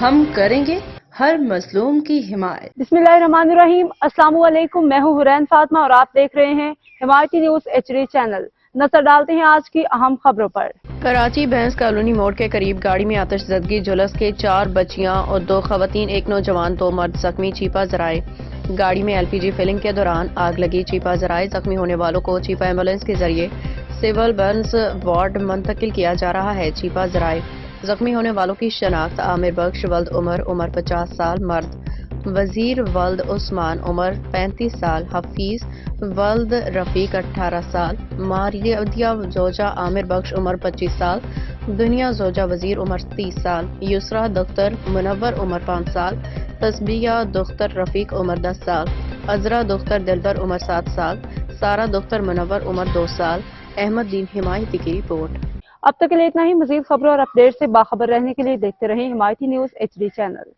ہم کریں گے ہر مظلوم کی حمایت۔ بسم اللہ الرحمن الرحیم۔ السلام علیکم، میں ہوں حرین فاطمہ اور آپ دیکھ رہے ہیں حمایتی نیوز HD چینل۔ نظر ڈالتے ہیں آج کی اہم خبروں پر۔ کراچی بینس کالونی موڑ کے قریب گاڑی میں آتش زدگی، جھلس کے 4 بچیاں اور 2 خواتین، 1 نوجوان 2 مرد زخمی، چیپا ذرائع۔ گاڑی میں LPG فلنگ کے دوران آگ لگی، چیپا ذرائع۔ زخمی ہونے والوں کو چیپا ایمبولینس کے ذریعے سول بینس وارڈ منتقل کیا جا رہا ہے۔ چیپا ذرائع زخمی ہونے والوں کی شناخت عامر بخش ولد عمر 50 سال مرد، وزیر ولد عثمان عمر 35 سال، حفیظ ولد رفیق 18 سال، ماریہ زوجہ عامر بخش عمر 25 سال، دنیا زوجہ وزیر عمر 30 سال، یسریٰ دختر منور عمر 5 سال، تسبیہ دختر رفیق عمر 10 سال، عذرا دختر دلبر عمر 7 سال، سارہ دختر منور عمر 2 سال۔ احمد دین حمایتی کی رپورٹ۔ اب تک کے لیے اتنا ہی۔ مزید خبروں اور اپڈیٹ سے باخبر رہنے کے لیے دیکھتے رہیں حمایتی نیوز HD چینل۔